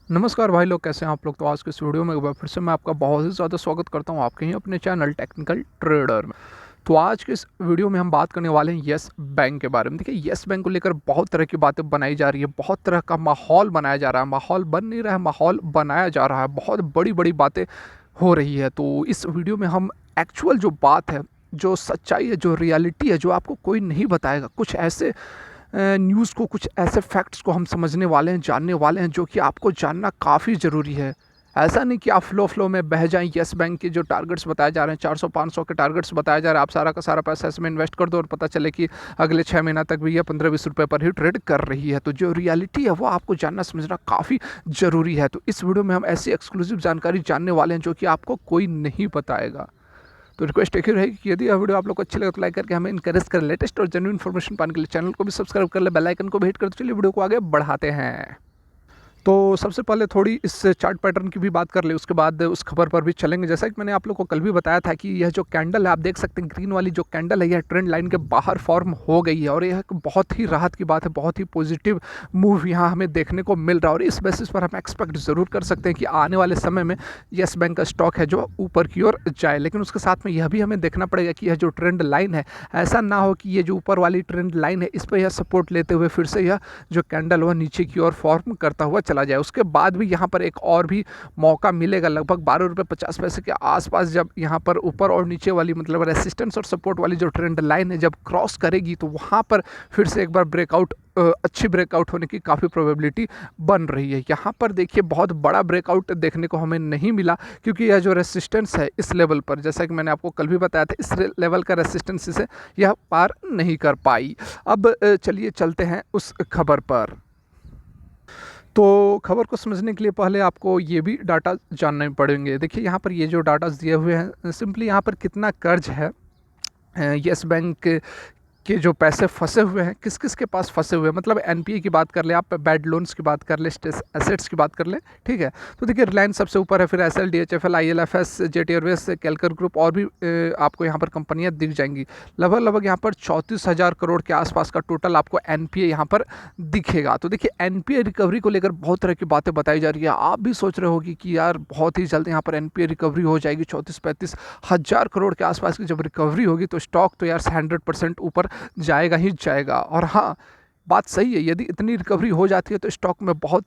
नमस्कार भाई लोग, कैसे हैं आप लोग। तो आज के इस वीडियो में एक बार फिर से मैं आपका बहुत ही ज़्यादा स्वागत करता हूं आपके ही अपने चैनल टेक्निकल ट्रेडर में। तो आज के इस वीडियो में हम बात करने वाले हैं येस बैंक के बारे में। देखिए, येस बैंक को लेकर बहुत तरह की बातें बनाई जा रही है, बहुत तरह का माहौल बनाया जा रहा है। माहौल बन नहीं रहा है, माहौल बनाया जा रहा है, बहुत बड़ी बड़ी बातें हो रही है। तो इस वीडियो में हम एक्चुअल जो बात है, जो सच्चाई है, जो रियलिटी है, जो आपको कोई नहीं बताएगा, कुछ ऐसे न्यूज़ को, कुछ ऐसे फैक्ट्स को हम समझने वाले हैं, जानने वाले हैं, जो कि आपको जानना काफ़ी ज़रूरी है। ऐसा नहीं कि आप फ्लो में बह जाएं। येस बैंक के जो टारगेट्स बताए जा रहे हैं, 400-500 के टारगेट्स बताया जा रहा है, आप सारा का सारा पैसा इसमें इन्वेस्ट कर दो और पता चले कि अगले 6 महीना तक भी यह 15-20 रुपये पर ही ट्रेड कर रही है। तो जो रियलिटी है वो आपको जानना समझना काफ़ी ज़रूरी है। तो इस वीडियो में हम ऐसी एक्सक्लूसिव जानकारी जानने वाले हैं जो कि आपको कोई नहीं बताएगा। तो रिक्वेस्ट एक ही रहेगी कि यदि यह वीडियो आप लोग को अच्छी लगे तो लाइक करके हमें इनकरेज करें। लेटेस्ट और जेन्युइन इन्फॉर्मेशन पाने के लिए चैनल को भी सब्सक्राइब कर ले, बेल आइकन को भी हिट कर दो। चलिए वीडियो को आगे बढ़ाते हैं। तो सबसे पहले थोड़ी इस चार्ट पैटर्न की भी बात कर ले, उसके बाद उस खबर पर भी चलेंगे। जैसा कि मैंने आप लोग को कल भी बताया था कि यह जो कैंडल है, आप देख सकते हैं ग्रीन वाली जो कैंडल है, यह ट्रेंड लाइन के बाहर फॉर्म हो गई है और यह एक बहुत ही राहत की बात है, बहुत ही पॉजिटिव मूव यहाँ हमें देखने को मिल रहा है। और इस बेसिस पर हम एक्सपेक्ट ज़रूर कर सकते हैं कि आने वाले समय में येस बैंक का स्टॉक है जो ऊपर की ओर जाए। लेकिन उसके साथ में यह भी हमें देखना पड़ेगा कि यह जो ट्रेंड लाइन है, ऐसा ना हो कि ये जो ऊपर वाली ट्रेंड लाइन है, इस पर यह सपोर्ट लेते हुए फिर से यह जो कैंडल वह नीचे की ओर फॉर्म करता हुआ चला जाए। उसके बाद भी यहाँ पर एक और भी मौका मिलेगा, लगभग 12 रुपये 50 पैसे के आसपास, जब यहाँ पर ऊपर और नीचे वाली मतलब रेसिस्टेंस और सपोर्ट वाली जो ट्रेंड लाइन है जब क्रॉस करेगी, तो वहाँ पर फिर से एक बार ब्रेकआउट, अच्छी ब्रेकआउट होने की काफ़ी प्रोबेबिलिटी बन रही है। यहाँ पर देखिए बहुत बड़ा ब्रेकआउट देखने को हमें नहीं मिला, क्योंकि यह जो रेसिस्टेंस है इस लेवल पर, जैसा कि मैंने आपको कल भी बताया था, इस लेवल का रेसिस्टेंस इसे यह पार नहीं कर पाई। अब चलिए चलते हैं उस खबर पर। तो खबर को समझने के लिए पहले आपको ये भी डाटा जानने पड़ेंगे। देखिए, यहाँ पर ये जो डाटा दिए हुए हैं, सिंपली यहाँ पर कितना कर्ज है येस बैंक के जो पैसे फंसे हुए हैं, किस किस के पास फंसे हुए हैं, मतलब एनपीए की बात कर ले आप, बैड लोन्स की बात कर ले, स्ट्रेस एसेट्स की बात कर ले, ठीक है। तो देखिए, रिलायंस सबसे ऊपर है, फिर SL, DHFL, ILFS, Jet Airways, Kalkar group और भी आपको यहाँ पर कंपनियाँ दिख जाएंगी। लगभग यहाँ पर 34,000 करोड़ के आसपास का टोटल आपको एनपीए यहाँ पर दिखेगा। तो देखिए, एनपीए रिकवरी को लेकर बहुत तरह की बातें बताई जा रही है। आप भी सोच रहे होगी कि यार बहुत ही जल्द यहाँ पर एनपीए रिकवरी हो जाएगी, 34-35 हज़ार करोड़ के आसपास की जब रिकवरी होगी तो स्टॉक तो यार 100% ऊपर जाएगा ही जाएगा। और हाँ, बात सही है, यदि इतनी रिकवरी हो जाती है तो स्टॉक में बहुत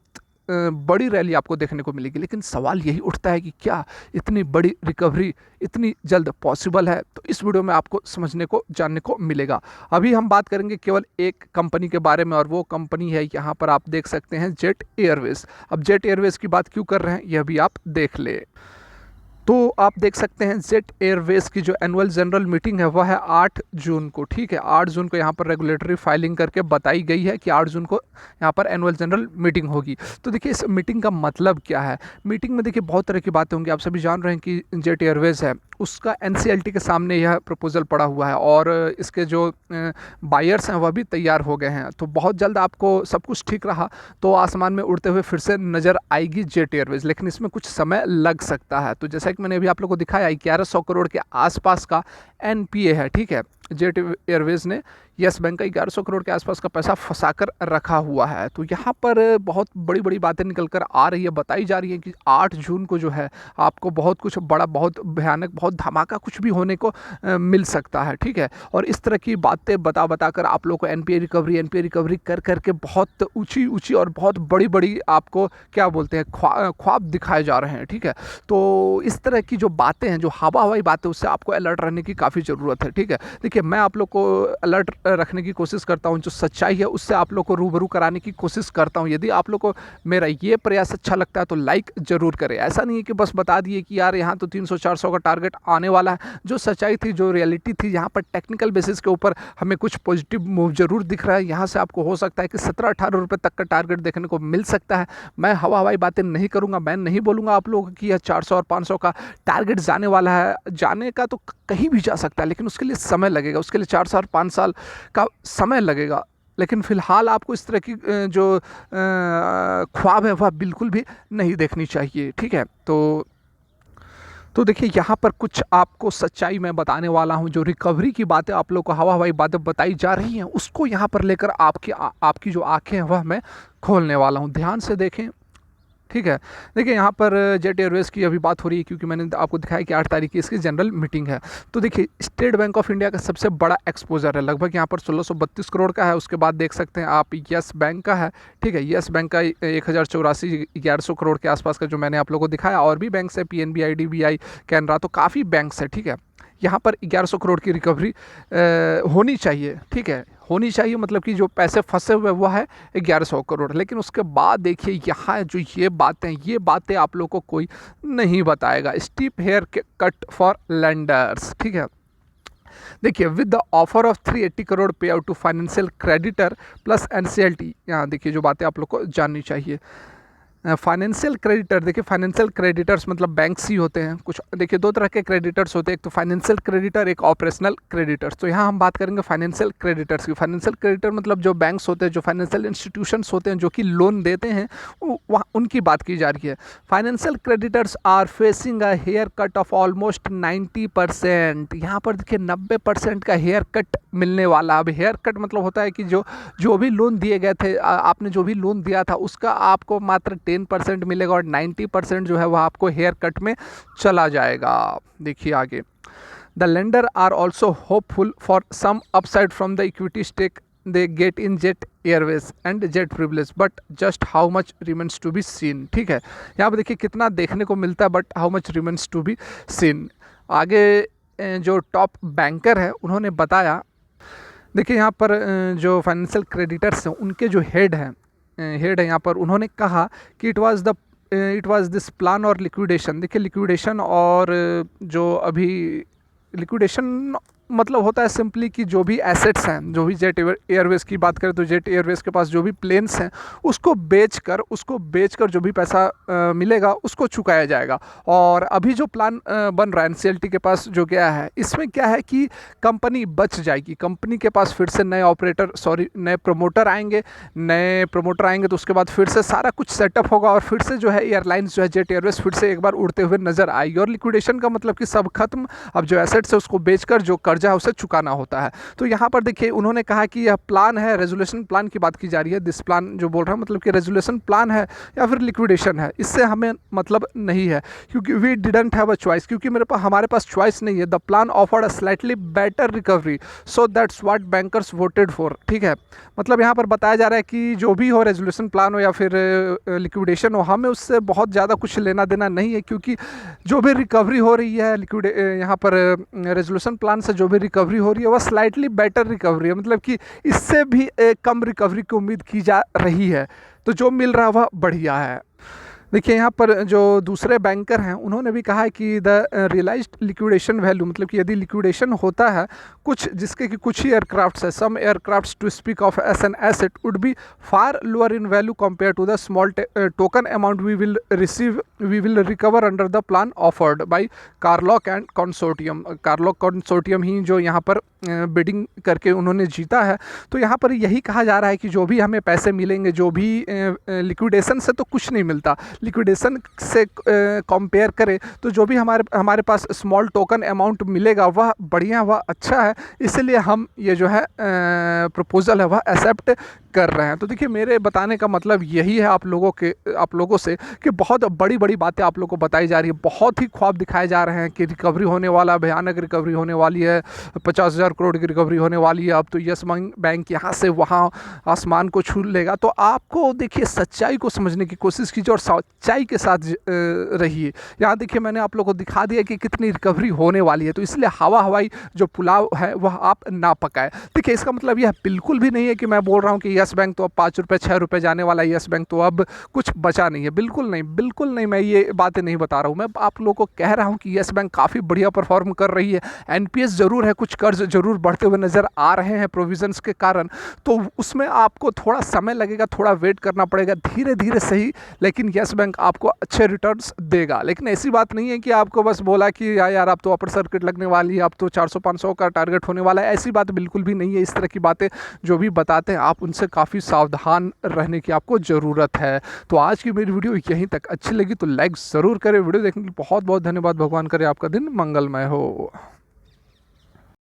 बड़ी रैली आपको देखने को मिलेगी। लेकिन सवाल यही उठता है कि क्या इतनी बड़ी रिकवरी इतनी जल्द पॉसिबल है? तो इस वीडियो में आपको समझने को, जानने को मिलेगा। अभी हम बात करेंगे केवल एक कंपनी के बारे में, और वो कंपनी है, यहाँ पर आप देख सकते हैं, जेट एयरवेज। अब जेट एयरवेज की बात क्यों कर रहे हैं यह भी आप देख ले। तो आप देख सकते हैं, जेट एयरवेज की जो एनुअल जनरल मीटिंग है वह है 8 जून को, ठीक है। 8 जून को यहाँ पर रेगुलेटरी फाइलिंग करके बताई गई है कि 8 जून को यहाँ पर एनुअल जनरल मीटिंग होगी। तो देखिए, इस मीटिंग का मतलब क्या है? मीटिंग में देखिए बहुत तरह की बातें होंगी। आप सभी जान रहे हैं कि जेट एयरवेज है, उसका एनसीएलटी के सामने यह प्रपोजल पड़ा हुआ है और इसके जो बायर्स हैं वह भी तैयार हो गए हैं। तो बहुत जल्द आपको सब कुछ ठीक रहा तो आसमान में उड़ते हुए फिर से नज़र आएगी जेट एयरवेज, लेकिन इसमें कुछ समय लग सकता है। तो जैसा कि मैंने अभी आप लोगों को दिखाया, 1100 करोड़ के आसपास का एनपीए है, ठीक है। जेट एयरवेज ने येस बैंक का 1100 करोड़ के आसपास का पैसा फंसा कर रखा हुआ है। तो यहाँ पर बहुत बड़ी बड़ी बातें निकल कर आ रही है, बताई जा रही है कि 8 जून को जो है आपको बहुत कुछ बड़ा, बहुत भयानक, बहुत धमाका कुछ भी होने को मिल सकता है, ठीक है। और इस तरह की बातें बता बता कर आप लोग को एनपीए रिकवरी कर कर के बहुत ऊंची ऊंची और बहुत बड़ी बड़ी आपको क्या बोलते हैं, ख्वाब दिखाए जा रहे हैं, ठीक है। तो इस तरह की जो बातें हैं, जो हवा हवाई बातें, उससे आपको अलर्ट रहने की काफ़ी ज़रूरत है, ठीक है। देखिए, मैं आप लोग को अलर्ट रखने की कोशिश करता हूँ, जो सच्चाई है उससे आप लोग को रूबरू कराने की कोशिश करता हूँ। यदि आप लोग को मेरा ये प्रयास अच्छा लगता है तो लाइक ज़रूर करें। ऐसा नहीं है कि बस बता दिए कि यार यहाँ तो 300-400 का टारगेट आने वाला है। जो सच्चाई थी, जो रियलिटी थी, यहाँ पर टेक्निकल बेसिस के ऊपर हमें कुछ पॉजिटिव मूव जरूर दिख रहा है। यहाँ से आपको हो सकता है कि 17-18 रुपये तक का टारगेट देखने को मिल सकता है। मैं हवा हवाई बातें नहीं करूँगा, मैं नहीं बोलूँगा आप लोगों की यह 400 और 500 का टारगेट जाने वाला है। जाने का तो कहीं भी जा सकता है, लेकिन उसके लिए समय लगेगा, उसके लिए 4 साल 5 साल का समय लगेगा। लेकिन फिलहाल आपको इस तरह की जो ख्वाब है वह बिल्कुल भी नहीं देखनी चाहिए, ठीक है। तो देखिए, यहाँ पर कुछ आपको सच्चाई मैं बताने वाला हूँ। जो रिकवरी की बातें आप लोग को, हवा हवाई बातें बताई जा रही हैं, उसको यहाँ पर लेकर आपकी जो आंखें हैं वह मैं खोलने वाला हूँ। ध्यान से देखें। ठीक है। देखिए यहाँ पर जेट एयरवेज़ की अभी बात हो रही है क्योंकि मैंने आपको दिखाया कि 8 तारीख की इसकी जनरल मीटिंग है। तो देखिए स्टेट बैंक ऑफ इंडिया का सबसे बड़ा एक्सपोजर है, लगभग यहाँ पर 1632 करोड़ का है। उसके बाद देख सकते हैं आप यस बैंक का है, ठीक है। यस बैंक का 1084 करोड़ के आसपास का जो मैंने आप लोगों को दिखाया। और भी बैंक्स है, PNB, IDBI, कैनरा, तो काफ़ी बैंक्स है, ठीक है। यहाँ पर 1100 करोड़ की रिकवरी होनी चाहिए, ठीक है, होनी चाहिए। मतलब कि जो पैसे फंसे हुए वो है 1100 करोड़। लेकिन उसके बाद देखिए यहाँ जो ये बातें आप लोग को कोई नहीं बताएगा। Steep hair cut for lenders, ठीक है। देखिए with the offer of 380 crore pay out to financial creditor plus NCLT, यहाँ देखिए जो बातें आप लोग को जाननी चाहिए। फाइनेंशियल क्रेडिटर, देखिए फाइनेंशियल क्रेडिटर्स मतलब बैंक्स ही होते हैं कुछ। देखिए दो तरह के क्रेडिटर्स होते हैं, एक तो फाइनेंशियल क्रेडिटर, एक ऑपरेशनल क्रेडिटर्स। तो यहाँ हम बात करेंगे फाइनेंशियल क्रेडिटर्स की। फाइनेंशियल क्रेडिटर मतलब जो बैंक्स होते हैं, जो फाइनेंशियल इंस्टीट्यूशंस होते हैं जो कि लोन देते हैं, वहाँ उनकी बात की जा रही है। Financial creditors are facing a haircut of almost 90%। यहाँ पर देखिए 90% का हेयर कट मिलने वाला। अब हेयर कट मतलब होता है कि जो भी लोन दिए गए थे, आपने जो भी लोन दिया था उसका आपको मात्र 10% मिलेगा और 90% जो है वह आपको हेयर कट में चला जाएगा। देखिए आगे, the lender are also hopeful for some upside from the equity stake they get in Jet Airways and Jet Privilege, but just how much remains to be seen, ठीक है। यहाँ पर देखिए कितना देखने को मिलता है, but how much remains to be seen. आगे जो टॉप बैंकर है उन्होंने बताया, देखिए यहाँ पर जो फाइनेंशियल क्रेडिटर्स हैं उनके जो हेड है यहाँ पर, उन्होंने कहा कि इट वाज दिस प्लान और लिक्विडेशन। देखिए लिक्विडेशन और जो अभी लिक्विडेशन मतलब होता है सिंपली कि जो भी एसेट्स हैं, जो भी जेट एयरवेज़ की बात करें तो जेट एयरवेज़ के पास जो भी प्लेन्स हैं उसको बेचकर जो भी पैसा मिलेगा उसको चुकाया जाएगा। और अभी जो प्लान बन रहा है NCLT के पास जो गया है, इसमें क्या है कि कंपनी बच जाएगी। कंपनी के पास फिर से नए प्रमोटर आएंगे तो उसके बाद फिर से सारा कुछ सेटअप होगा और फिर से जो है एयरलाइंस जो है जेट एयरवेज़ फिर से एक बार उड़ते हुए नजर आएगी। और लिक्विडेशन का मतलब कि सब खत्म, अब जो एसेट्स है उसको बेचकर जो कर्जा है उसे चुकाना होता है। तो यहाँ पर देखिए उन्होंने कहा कि यह प्लान है, रेजोल्यूशन प्लान की बात की जा रही है। दिस प्लान जो बोल रहा है मतलब कि रेजोल्यूशन प्लान है या फिर लिक्विडेशन है, इससे हमें मतलब नहीं है क्योंकि we didn't have a choice, क्योंकि हमारे पास चॉइस नहीं है। The plan offered a slightly better recovery, so that's what bankers voted for, ठीक है। मतलब यहाँ पर बताया जा रहा है कि जो भी हो, रेजोल्यूशन प्लान हो या फिर लिक्विडेशन हो, हमें उससे बहुत ज़्यादा कुछ लेना देना नहीं है, क्योंकि जो भी रिकवरी हो रही है यहाँ पर रेजोल्यूशन प्लान से जो भी रिकवरी हो रही है वह स्लाइटली बेटर रिकवरी है, मतलब कि इससे भी कम रिकवरी की उम्मीद की जा रही है। तो जो मिल रहा है वह बढ़िया है। देखिए यहाँ पर जो दूसरे बैंकर हैं उन्होंने भी कहा है कि द रियलाइज्ड लिक्विडेशन वैल्यू, मतलब कि यदि लिक्विडेशन होता है जिसके कि कुछ ही एयरक्राफ्ट्स है, some aircrafts to speak of as an asset would be far lower in value compare to the small token amount we will recover under the plan offered by Carlock and consortium. Carlock consortium ही जो यहाँ पर bidding करके उन्होंने जीता है। तो यहाँ पर यही कहा जा रहा है कि जो भी हमें पैसे मिलेंगे, जो भी लिक्विडेशन से तो कुछ नहीं मिलता, लिक्विडेशन से कंपेयर करें तो जो भी हमारे पास स्मॉल टोकन अमाउंट मिलेगा वह बढ़िया, वह अच्छा है, इसलिए हम ये जो है प्रपोजल है वह एक्सेप्ट कर रहे हैं। तो देखिए मेरे बताने का मतलब यही है आप लोगों से कि बहुत बड़ी बड़ी बातें आप लोगों को बताई जा रही है, बहुत ही ख्वाब दिखाए जा रहे हैं कि रिकवरी होने वाला, भयानक रिकवरी होने वाली है, 50,000 करोड़ की रिकवरी होने वाली है। अब तो यस बैंक यहाँ से वहाँ आसमान को छू लेगा। तो आपको देखिए सच्चाई को समझने की कोशिश कीजिए और सच्चाई के साथ रहिए। यहाँ देखिए मैंने आप लोगों को दिखा दिया कि कितनी रिकवरी होने वाली है, तो इसलिए हवाई जो पुलाव है वह आप ना पकाए। देखिए इसका मतलब यह बिल्कुल भी नहीं है कि मैं बोल रहा हूँ कि यस बैंक तो अब 5 रुपये 6 रुपये जाने वाला है, यस बैंक तो अब कुछ बचा नहीं है, बिल्कुल नहीं, मैं ये बातें नहीं बता रहा हूँ। मैं आप लोगों को कह रहा हूँ कि यस बैंक काफ़ी बढ़िया परफॉर्म कर रही है। NPS जरूर है, कुछ कर्ज जरूर बढ़ते हुए नज़र आ रहे हैं प्रोविजंस के कारण, तो उसमें आपको थोड़ा समय लगेगा, थोड़ा वेट करना पड़ेगा, धीरे धीरे सही, लेकिन यस बैंक आपको अच्छे रिटर्न्स देगा। लेकिन ऐसी बात नहीं है कि आपको बस बोला कि यार आप तो अपर सर्किट लगने वाली है, आप तो 400-500 का टारगेट होने वाला है, ऐसी बात बिल्कुल भी नहीं है। इस तरह की बातें जो भी बताते हैं आप उनसे काफ़ी सावधान रहने की आपको ज़रूरत है। तो आज की मेरी वीडियो यहीं तक, अच्छी लगी तो लाइक ज़रूर करें। वीडियो देखने के लिए बहुत बहुत धन्यवाद। भगवान करे आपका दिन मंगलमय हो।